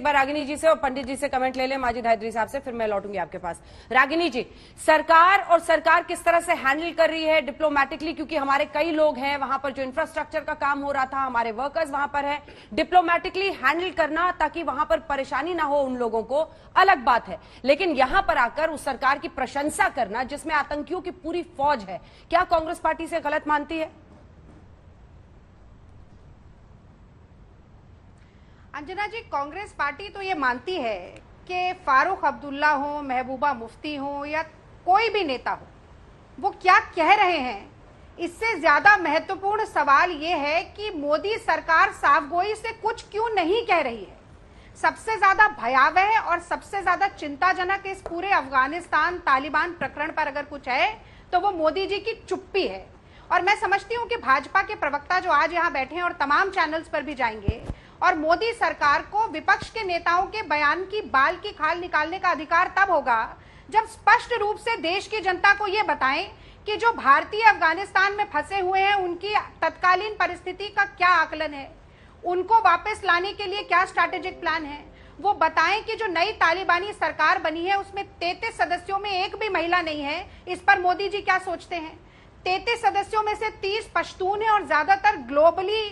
बार रागिनी जी से और पंडित जी से कमेंट ले लें, माजिद हैदरी साहब से, फिर मैं लौटूंगी आपके पास। रागिनी जी, सरकार किस तरह से हैंडल कर रही है डिप्लोमेटिकली, क्योंकि हमारे कई लोग हैं वहां पर, जो इंफ्रास्ट्रक्चर का काम हो रहा था, हमारे वर्कर्स वहां पर है, डिप्लोमेटिकली हैंडल करना ताकि वहां पर परेशानी ना हो उन लोगों को, अलग बात है, लेकिन यहां पर आकर उस सरकार की प्रशंसा करना जिसमें आतंकियों की पूरी फौज है, क्या कांग्रेस पार्टी से गलत मानती है? अंजना जी, कांग्रेस पार्टी तो ये मानती है कि फारूक अब्दुल्ला हो, महबूबा मुफ्ती हो या कोई भी नेता हो, वो क्या कह रहे हैं, इससे ज्यादा महत्वपूर्ण सवाल ये है कि मोदी सरकार साफगोई से कुछ क्यों नहीं कह रही है। सबसे ज्यादा भयावह और सबसे ज्यादा चिंताजनक इस पूरे अफगानिस्तान तालिबान प्रकरण पर अगर कुछ है तो वो मोदी जी की चुप्पी है। और मैं समझती हूं कि भाजपा के प्रवक्ता जो आज यहां बैठे हैं और तमाम चैनल्स पर भी जाएंगे, और मोदी सरकार को विपक्ष के नेताओं के बयान की बाल की खाल निकालने का अधिकार तब होगा जब स्पष्ट रूप से देश की जनता को यह बताएं कि जो भारतीय अफगानिस्तान में फंसे हुए हैं उनकी तत्कालीन परिस्थिति का क्या आकलन है, उनको वापस लाने के लिए क्या स्ट्रैटेजिक प्लान है। वो बताएं कि जो नई तालिबानी सरकार बनी है उसमें 33 सदस्यों में एक भी महिला नहीं है, इस पर मोदी जी क्या सोचते हैं। 33 सदस्यों में से 30 पश्तून है और ज्यादातर ग्लोबली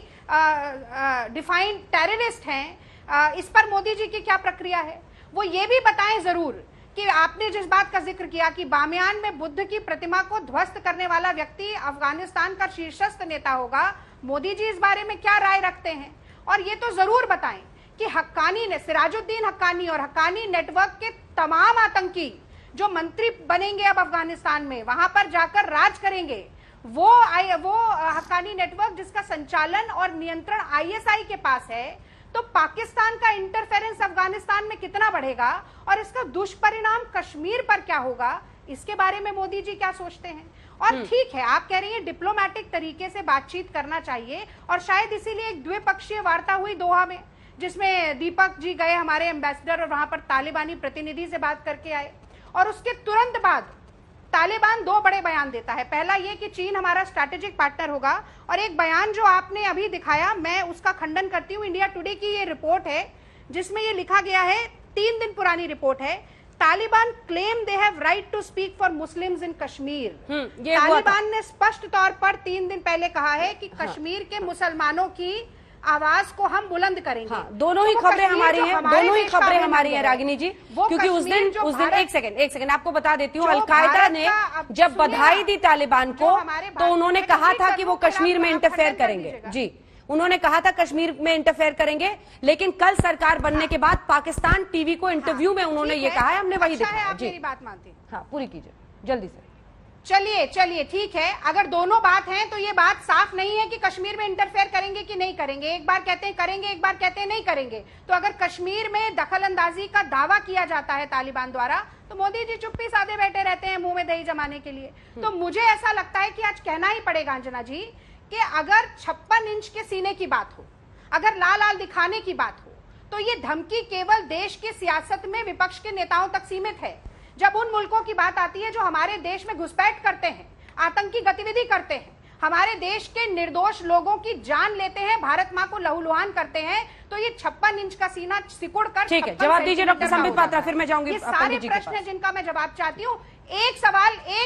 डिफाइंड टेररिस्ट हैं। इस पर मोदी जी की क्या प्रक्रिया है। वो ये भी बताएं जरूर कि आपने जिस बात का जिक्र किया कि बामियान में बुद्ध की प्रतिमा को ध्वस्त करने वाला व्यक्ति अफगानिस्तान का शीर्षस्थ नेता होगा, मोदी जी इस बारे में क्या राय रखते हैं। और ये तो जरूर बताएं कि हक्कानी ने, सिराजुद्दीन हक्कानी और हक्कानी नेटवर्क के तमाम आतंकी जो मंत्री बनेंगे अब अफगानिस्तान में, वहां पर जाकर राज करेंगे, वो हक्कानी नेटवर्क जिसका संचालन और नियंत्रण आईएसआई के पास है, तो पाकिस्तान का इंटरफेरेंस अफगानिस्तान में कितना बढ़ेगा और इसका दुष्परिणाम कश्मीर पर क्या होगा, इसके बारे में मोदी जी क्या सोचते हैं। और ठीक है, आप कह रही हैं डिप्लोमेटिक तरीके से बातचीत करना चाहिए, और शायद इसीलिए एक द्विपक्षीय वार्ता हुई दोहा में, जिसमें दीपक जी गए हमारे एम्बेसडर और वहां पर तालिबानी प्रतिनिधि से बात करके आए। और उसके तुरंत बाद तालिबान दो बड़े बयान देता है। पहला ये कि चीन हमारा स्ट्रैटेजिक पार्टनर होगा, और एक बयान जो आपने अभी दिखाया, मैं उसका खंडन करती हूँ। इंडिया टुडे की ये रिपोर्ट है जिसमें ये लिखा गया है, 3 दिन पुरानी रिपोर्ट है, Taliban claim they have right to speak for Muslims in Kashmir. Taliban ने स्पष्ट तौर पर 3 दिन पहले कहा है कि कश्मीर के मुमुसलमानों की आवाज को हम बुलंद करेंगे। हाँ, दोनों ही खबरें हमारी हैं, दोनों ही खबरें हमारी हैं रागिनी जी, क्योंकि उस दिन एक सेकंड आपको बता देती हूँ, अलकायदा ने जब बधाई दी तालिबान को तो उन्होंने कहा था कि वो कश्मीर में इंटरफेयर करेंगे। जी, उन्होंने कहा था कश्मीर में इंटरफेयर करेंगे, लेकिन कल सरकार बनने के बाद पाकिस्तान टीवी को इंटरव्यू में उन्होंने ये कहा है, हमने वही दिखाया। जी, बात मानती, हाँ पूरी कीजिए जल्दी से। चलिए ठीक है, अगर दोनों बात हैं तो ये बात साफ नहीं है कि कश्मीर में इंटरफेयर करेंगे कि नहीं करेंगे। एक बार कहते हैं करेंगे, एक बार कहते हैं नहीं करेंगे। तो अगर कश्मीर में दखल अंदाजी का दावा किया जाता है तालिबान द्वारा, तो मोदी जी चुप्पी साधे बैठे रहते हैं मुंह में दही जमाने के लिए। तो मुझे ऐसा लगता है कि आज कहना ही पड़ेगा अंजना जी कि अगर 56 इंच के सीने की बात हो, अगर लाल लाल दिखाने की बात हो, तो ये धमकी केवल देश की सियासत में विपक्ष के नेताओं तक सीमित है। जब उन मुल्कों की बात आती है जो हमारे देश में घुसपैठ करते हैं, आतंकी गतिविधि करते हैं, हमारे देश के निर्दोष लोगों की जान लेते हैं, भारत मां को लहूलुहान करते हैं, तो ये 56 इंच का सीना सिकुड़ कर, ठीक है, जवाब दीजिए डॉक्टर संबित पात्रा, फिर मैं जाऊंगी। ये सारे प्रश्न हैं जिनका मैं जवाब चाहती हूँ। एक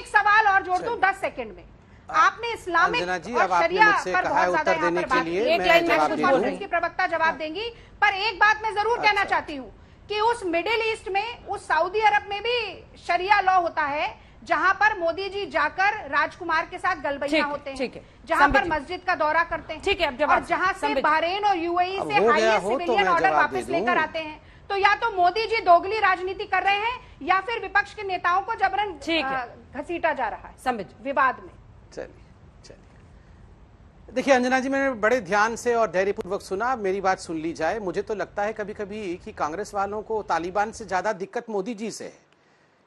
सवाल और जोड़ दूं 10 सेकंड में। आपने इस्लामिक और शरिया पर बहुत ज्यादा यहाँ पर बात की, एक लाइन में कांग्रेस की प्रवक्ता जवाब देंगी, पर एक बात मैं जरूर कहना चाहती हूँ कि उस मिडिल ईस्ट में, उस सऊदी अरब में भी शरिया लॉ होता है, जहां पर मोदी जी जाकर राजकुमार के साथ गलबैया होते हैं, जहां पर मस्जिद का दौरा करते हैं, ठीक है, और जहां से बहरीन और यूएई से हाईएस्ट सिविलियन ऑर्डर वापस लेकर आते हैं। तो या तो मोदी जी दोगली राजनीति कर रहे हैं या फिर विपक्ष के नेताओं को जबरन घसीटा जा रहा है विवाद में। चलिए देखिए अंजना जी, मैंने बड़े ध्यान से और धैर्यपूर्वक सुना, मेरी बात सुन ली जाए। मुझे तो लगता है कभी कभी कि कांग्रेस वालों को तालिबान से ज्यादा दिक्कत मोदी जी से है।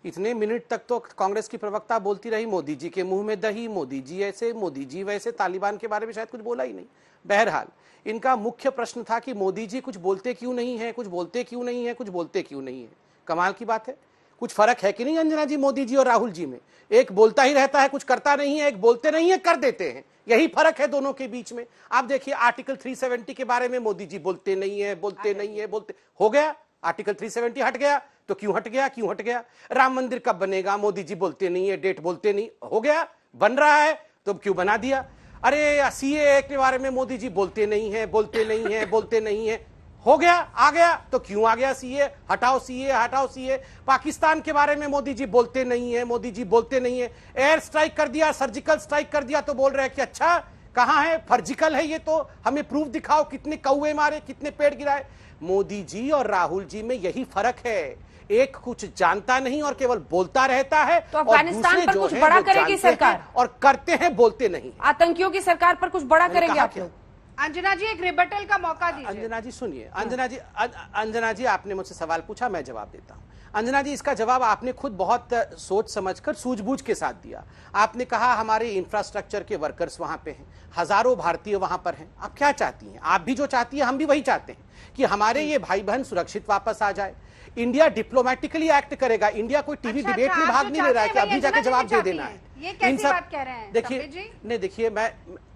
इतने मिनट तक तो कांग्रेस की प्रवक्ता बोलती रही मोदी जी के मुंह में दही, मोदी जी ऐसे, मोदी जी वैसे, तालिबान के बारे में शायद कुछ बोला ही नहीं। बहरहाल इनका मुख्य प्रश्न था कि मोदी जी कुछ बोलते क्यों नहीं है, कुछ बोलते क्यों नहीं है, कुछ बोलते क्यों नहीं है। कमाल की बात है, कुछ फर्क है कि नहीं अंजना जी मोदी जी और राहुल जी में? एक बोलता ही रहता है, कुछ करता नहीं है, एक बोलते नहीं है, कर देते हैं। यही फर्क है दोनों के बीच में। आप देखिए आर्टिकल 370 के बारे में मोदी जी बोलते नहीं है, बोलते नहीं है, बोलते हो गया, आर्टिकल 370 हट गया तो क्यों हट गया, क्यों हट गया? राम मंदिर कब बनेगा, मोदी जी बोलते नहीं है, डेट बोलते नहीं, हो गया, बन रहा है तो क्यों बना दिया? अरे सीएए के बारे में मोदी जी बोलते नहीं है, बोलते नहीं है, बोलते नहीं है, हो गया, आ गया तो क्यों आ गया सीए? हटाओ सीए, हटाओ सीए। पाकिस्तान के बारे में मोदी जी बोलते नहीं है, मोदी जी बोलते नहीं है, एयर स्ट्राइक कर दिया, सर्जिकल स्ट्राइक कर दिया तो बोल रहे हैं कि अच्छा कहां है, फर्जिकल है ये, तो हमें प्रूफ दिखाओ, कितने कौवे मारे, कितने पेड़ गिराए। मोदी जी और राहुल जी में यही फर्क है, एक कुछ जानता नहीं और केवल बोलता रहता है, तो अफगानिस्तान पर कुछ बड़ा करेगी सरकार और करते हैं, बोलते नहीं। आतंकियों की सरकार पर कुछ बड़ा करेंगे आप लोग? अंजना जी एक रिबटल का मौका दीजिए। अंजना जी सुनिए, अंजना जी आपने मुझसे सवाल पूछा, मैं जवाब देता हूं। अंजना जी इसका जवाब आपने खुद बहुत सोच समझकर सूझबूझ के साथ दिया। आपने कहा हमारे इंफ्रास्ट्रक्चर के वर्कर्स वहां पे हैं, हजारों भारतीय वहां पर हैं। आप क्या चाहती हैं? आप भी जो चाहती है हम भी वही चाहते हैं कि हमारे ये भाई बहन सुरक्षित वापस आ जाए। इंडिया डिप्लोमेटिकली एक्ट करेगा। इंडिया कोई टीवी डिबेट में भाग नहीं ले रहा है कि अभी जाके जवाब दे देना है। ये कैसी बात कह रहे हैं? देखिए, नहीं देखिए, मैं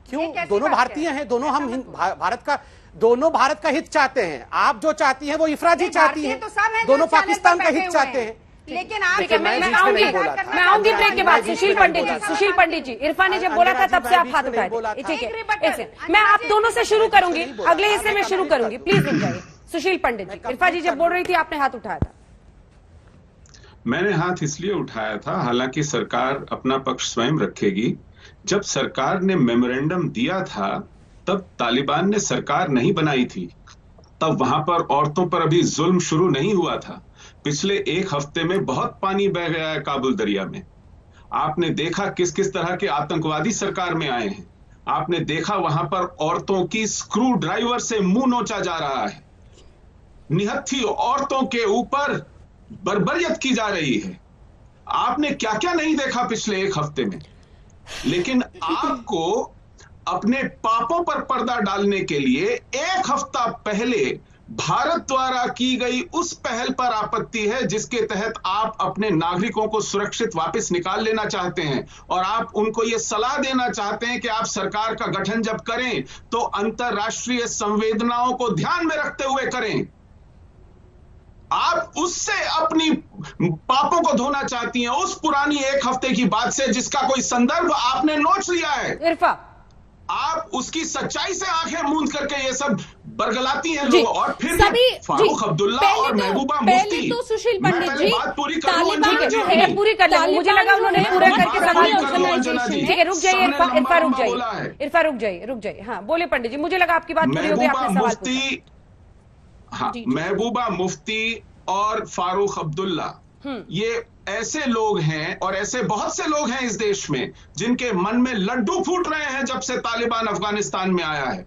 क्यों, दोनों भारतीय हैं, दोनों हम भारत का, दोनों भारत का हित चाहते हैं। आप जो चाहती हैं वो इफराजी चाहती हैं, दोनों पाकिस्तान का हित चाहते हैं। लेकिन आप मैं आऊंगी ब्रेक के बाद। सुशील पंडित जी, इरफान ने जब बोला था तब से आप हाथ उठाए थे, ठीक है? ऐसे मैं आप दोनों से शुरू करूंगी, अगले हिस्से में शुरू करूंगी, प्लीज रुक जाइए। सुशील पंडित जी, इरफान जी जब बोल रही थी आपने हाथ उठाया था। मैंने हाथ इसलिए उठाया था, हालांकि सरकार अपना पक्ष स्वयं रखेगी। जब सरकार ने मेमोरेंडम दिया था तब तालिबान ने सरकार नहीं बनाई थी, तब वहां पर औरतों पर अभी जुल्म शुरू नहीं हुआ था। पिछले एक हफ्ते में बहुत पानी बह गया है काबुल दरिया में। आपने देखा किस किस तरह के आतंकवादी सरकार में आए हैं। आपने देखा वहां पर औरतों की स्क्रू ड्राइवर से मुंह नोचा जा रहा है, निहत्थी औरतों के ऊपर बर्बरियत की जा रही है। आपने क्या क्या नहीं देखा पिछले एक हफ्ते में। लेकिन आपको अपने पापों पर पर्दा डालने के लिए एक हफ्ता पहले भारत द्वारा की गई उस पहल पर आपत्ति है जिसके तहत आप अपने नागरिकों को सुरक्षित वापस निकाल लेना चाहते हैं, और आप उनको यह सलाह देना चाहते हैं कि आप सरकार का गठन जब करें तो अंतरराष्ट्रीय संवेदनाओं को ध्यान में रखते हुए करें। आप उससे अपनी पापों को धोना चाहती हैं, उस पुरानी एक हफ्ते की बात से जिसका कोई संदर्भ आपने नोट लिया है। इरफा, आप उसकी सच्चाई से आंखें मूंद करके ये सब बरगलाती हैं लोग, और फिर फारूक अब्दुल्ला और महबूबा मुफ्ती। तो सुशील पंडित जी, बात पूरी कर तालिबान जो है पूरी कर लेंगे, मुझे लगा उन्होंने पूरा करके सवाल पूछना। ठीक है, रुक जाइए इरफा, रुक जाइए इरफा, रुक जाइए। हाँ बोले पंडित जी, मुझे लगा आपकी बात पूरी हो गई, आपने सवाल पूछा। हाँ, महबूबा मुफ्ती और फारूक अब्दुल्ला, ये ऐसे लोग हैं और ऐसे बहुत से लोग हैं इस देश में जिनके मन में लड्डू फूट रहे हैं जब से तालिबान अफगानिस्तान में आया है।